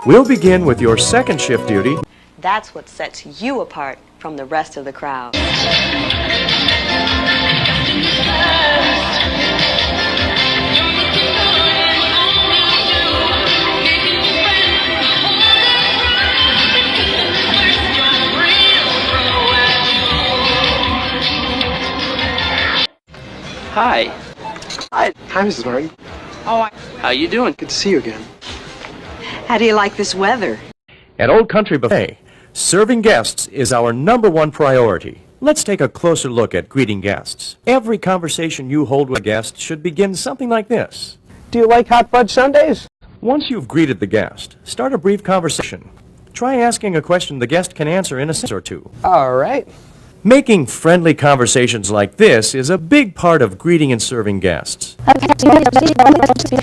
We'll begin with your second shift duty. That's what sets you apart from the rest of the crowd. Hi. Hi, Mrs. Martin. How you doing? Good to see you again. How do you like this weather? At Old Country Buffet, serving guests is our #1 priority. Let's take a closer look at greeting guests. Every conversation you hold with a guest should begin something like this. Do you like hot fudge sundaes? Once you've greeted the guest, start a brief conversation. Try asking a question the guest can answer in a sentence or two. All right. Making friendly conversations like this is a big part of greeting and serving guests.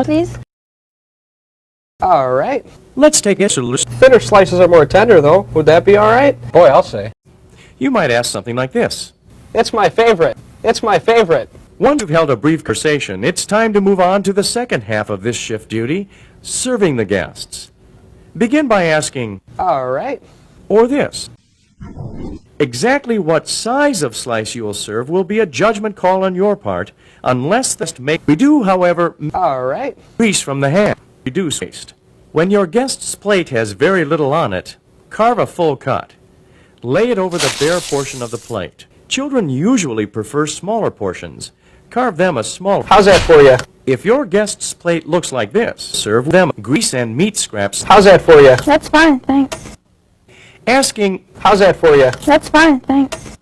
Please. All right. Let's take a solution. Thinner slices are more tender, though. Would that be all right? Boy, I'll say. You might ask something like this. It's my favorite. It's my favorite. Once you've held a brief conversation, it's time to move on to the second half of this shift duty, serving the guests. Begin by asking, All right. or this. Exactly what size of slice you will serve will be a judgment call on your part, unless we do, however, All right. grease from the hand. Reduce waste. When your guest's plate has very little on it, carve a full cut. Lay it over the bare portion of the plate. Children usually prefer smaller portions. Carve them a small. How's that for you? If your guest's plate looks like this, serve them grease and meat scraps. How's that for you? That's fine, thanks. Asking, How's that for you? That's fine, thanks.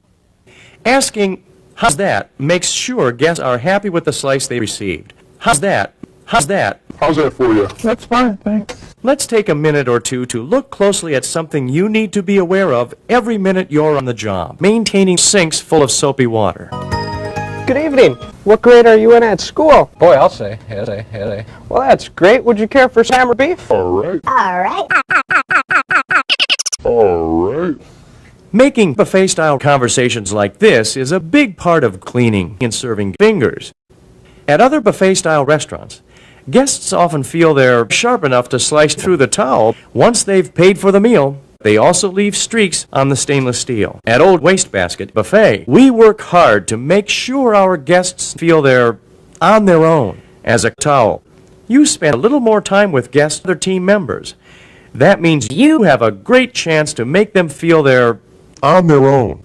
asking, how's that, makes sure guests are happy with the slice they received. How's that? How's that? How's that for you? That's fine, thanks. Let's take a minute or two to look closely at something you need to be aware of every minute you're on the job. Maintaining sinks full of soapy water. Good evening. What grade are you in at school? Boy, I'll say. Well, that's great. Would you care for ham or beef? All right. All right. All right. Making buffet-style conversations like this is a big part of cleaning and serving fingers. At other buffet-style restaurants, guests often feel they're sharp enough to slice through the towel once they've paid for the meal. They also leave streaks on the stainless steel. At Old Wastebasket Buffet, we work hard to make sure our guests feel they're on their own. As a towel, you spend a little more time with guests and other team members. That means you have a great chance to make them feel they're on their own.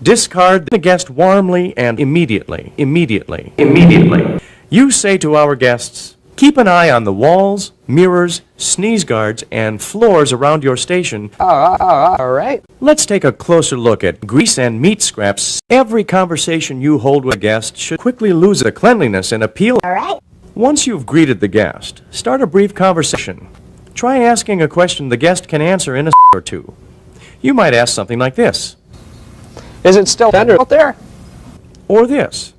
Discard the guest warmly and immediately. You say to our guests, keep an eye on the walls, mirrors, sneeze guards, and floors around your station. All right. Let's take a closer look at grease and meat scraps. Every conversation you hold with a guest should quickly lose the cleanliness and appeal. All right. Once you've greeted the guest, start a brief conversation. Try asking a question the guest can answer in a or two. You might ask something like this. Is it still tender out there? Or this.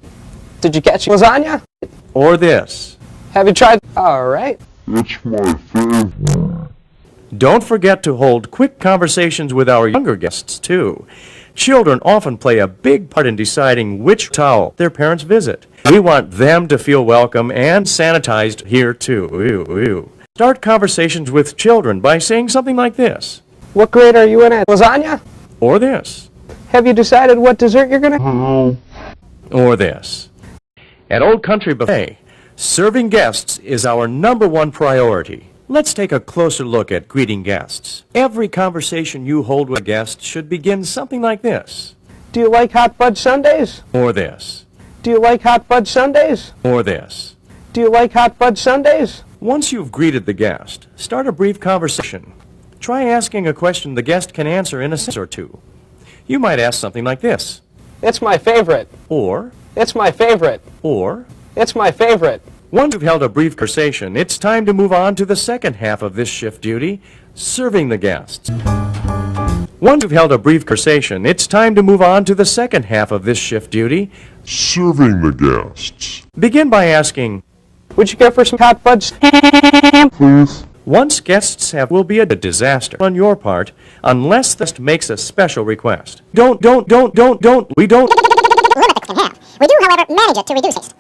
Did you catch lasagna? Or this. Have you tried? All right. It's my favorite. Don't forget to hold quick conversations with our younger guests, too. Children often play a big part in deciding which towel their parents visit. We want them to feel welcome and sanitized here, too. Start conversations with children by saying something like this. What grade are you in at? Lasagna? Or this. Have you decided what dessert you're gonna? Or this. At Old Country Buffet, serving guests is our #1 priority. Let's take a closer look at greeting guests. Every conversation you hold with a guest should begin something like this. Do you like hot fudge sundaes? Or this. Do you like hot fudge sundaes? Or this. Do you like hot fudge sundaes? Once you've greeted the guest, start a brief conversation. Try asking a question the guest can answer in a sentence or two. You might ask something like this. It's my favorite. Or, It's my favorite. or. It's my favorite. Once you've held a brief conversation, it's time to move on to the second half of this shift duty, serving the guests. Once you've held a brief conversation, it's time to move on to the second half of this shift duty, Serving the guests. begin by asking, What'd you get for some hot buds? Please. Once guests have will be a disaster on your part unless the guest makes a special request. We don't. Limit the can have. We do, however, manage it to reduce it.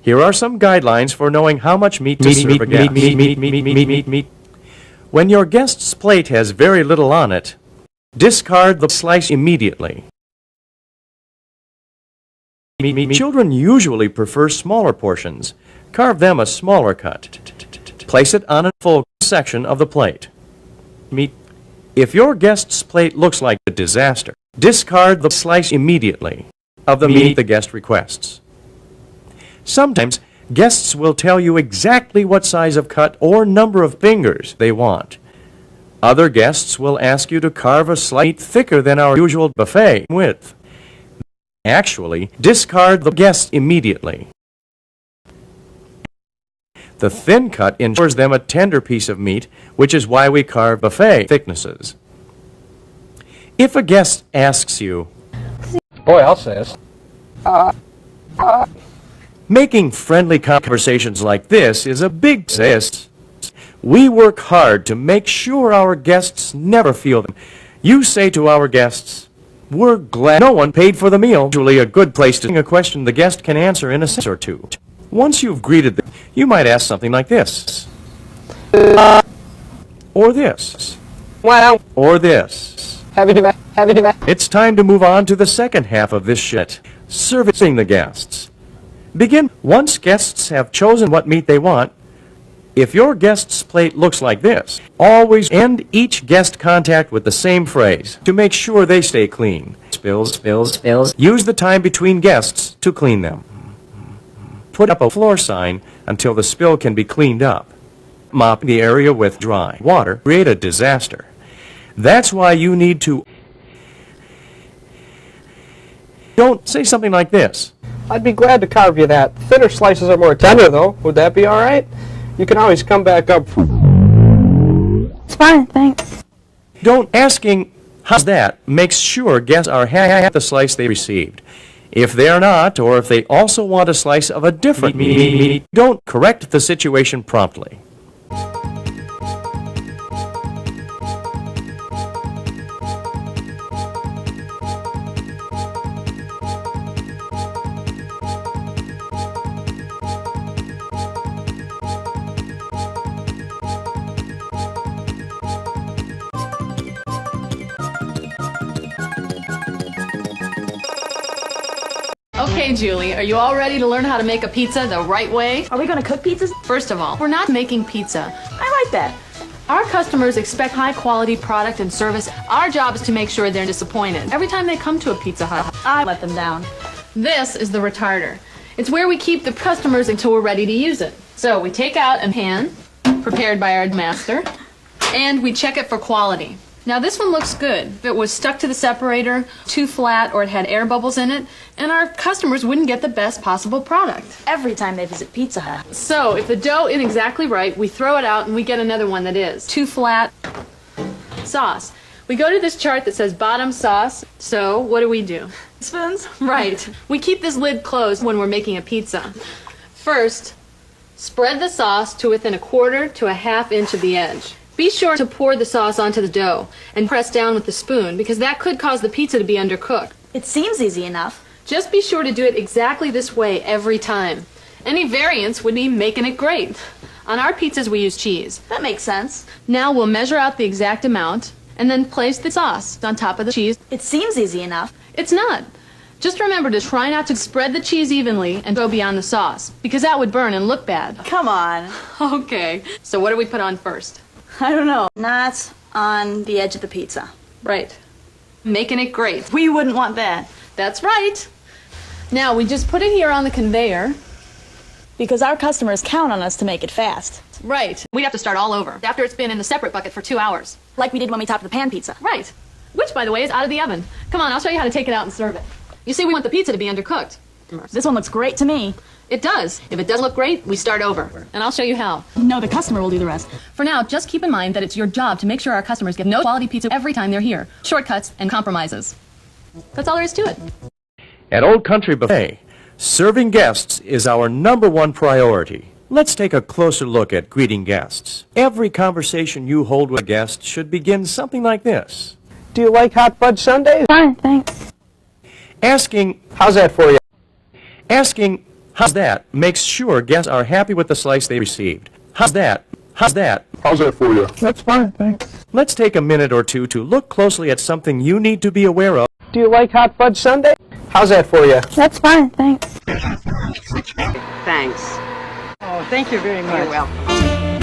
Here are some guidelines for knowing how much meat to serve a guest. When your guest's plate has very little on it, discard the slice immediately. Children usually prefer smaller portions. Carve them a smaller cut. Place it on a full section of the plate. If your guest's plate looks like a disaster, discard the slice immediately of the meat the guest requests. Sometimes, guests will tell you exactly what size of cut or number of fingers they want. Other guests will ask you to carve a slice thicker than our usual buffet width. Actually, discard the guest immediately. The thin cut ensures them a tender piece of meat, which is why we carve buffet thicknesses. If a guest asks you, Boy, I'll say this. making friendly conversations like this is a big success. We work hard to make sure our guests never feel them. You say to our guests, "We're glad no one paid for the meal." Usually a good place to ask a question the guest can answer in a sentence or two. Once you've greeted them, you might ask something like this. Or this. Wow. Or this. Have you It's time to move on to the second half of this shit. Servicing the guests. Begin once guests have chosen what meat they want. If your guest's plate looks like this, always end each guest contact with the same phrase to make sure they stay clean. Spills, spills, spills. Use the time between guests to clean them. Put up a floor sign until the spill can be cleaned up. Mop the area with dry water. Create a disaster. That's why you need to... Don't say something like this. I'd be glad to carve you that. Thinner slices are more tender, though. Would that be all right? You can always come back up. It's fine, thanks. Don't asking, how's that, makes sure guests are happy with the slice they received. If they're not, or if they also want a slice of a different meat, don't correct the situation promptly. Okay, Julie, are you all ready to learn how to make a pizza the right way? Are we going to cook pizzas? First of all, we're not making pizza. I like that. Our customers expect high-quality product and service. Our job is to make sure they're disappointed every time they come to a Pizza Hut. I let them down. This is the retarder. It's where we keep the customers until we're ready to use it. So we take out a pan, prepared by our master, and we check it for quality. Now this one looks good. If it was stuck to the separator, too flat, or it had air bubbles in it, and our customers wouldn't get the best possible product. Every time they visit Pizza Hut. So if the dough isn't exactly right, we throw it out and we get another one that is. Too flat. Sauce. We go to this chart that says bottom sauce, so what do? Spoons? Right. We keep this lid closed when we're making a pizza. First, spread the sauce to within 1/4 to 1/2 inch of the edge. Be sure to pour the sauce onto the dough and press down with the spoon because that could cause the pizza to be undercooked. It seems easy enough. Just be sure to do it exactly this way every time. Any variance would be making it great. On our pizzas we use cheese. That makes sense. Now we'll measure out the exact amount and then place the sauce on top of the cheese. It seems easy enough. It's not. Just remember to try not to spread the cheese evenly and go beyond the sauce because that would burn and look bad. Come on. Okay, so what do we put on first? I don't know. Not on the edge of the pizza. Right. Making it great. We wouldn't want that. That's right. Now we just put it here on the conveyor. Because our customers count on us to make it fast. Right. We'd have to start all over after it's been in the separate bucket for 2 hours. Like we did when we topped the pan pizza. Right. Which, by the way, is out of the oven. Come on, I'll show you how to take it out and serve it. You see, we want the pizza to be undercooked. This one looks great to me. It does. If it doesn't look great, we start over. And I'll show you how. No, the customer will do the rest. For now, just keep in mind that it's your job to make sure our customers get no quality pizza every time they're here. Shortcuts and compromises. That's all there is to it. At Old Country Buffet, serving guests is our #1 priority. Let's take a closer look at greeting guests. Every conversation you hold with a guest should begin something like this. Do you like hot fudge sundaes? Fine, thanks. Asking, How's that for you? asking, how's that, makes sure guests are happy with the slice they received. How's that? How's that? How's that for you? That's fine, thanks. Let's take a minute or two to look closely at something you need to be aware of. Do you like hot fudge sundae? How's that for you? That's fine, thanks. Thanks. Oh, thank you very much. You're welcome.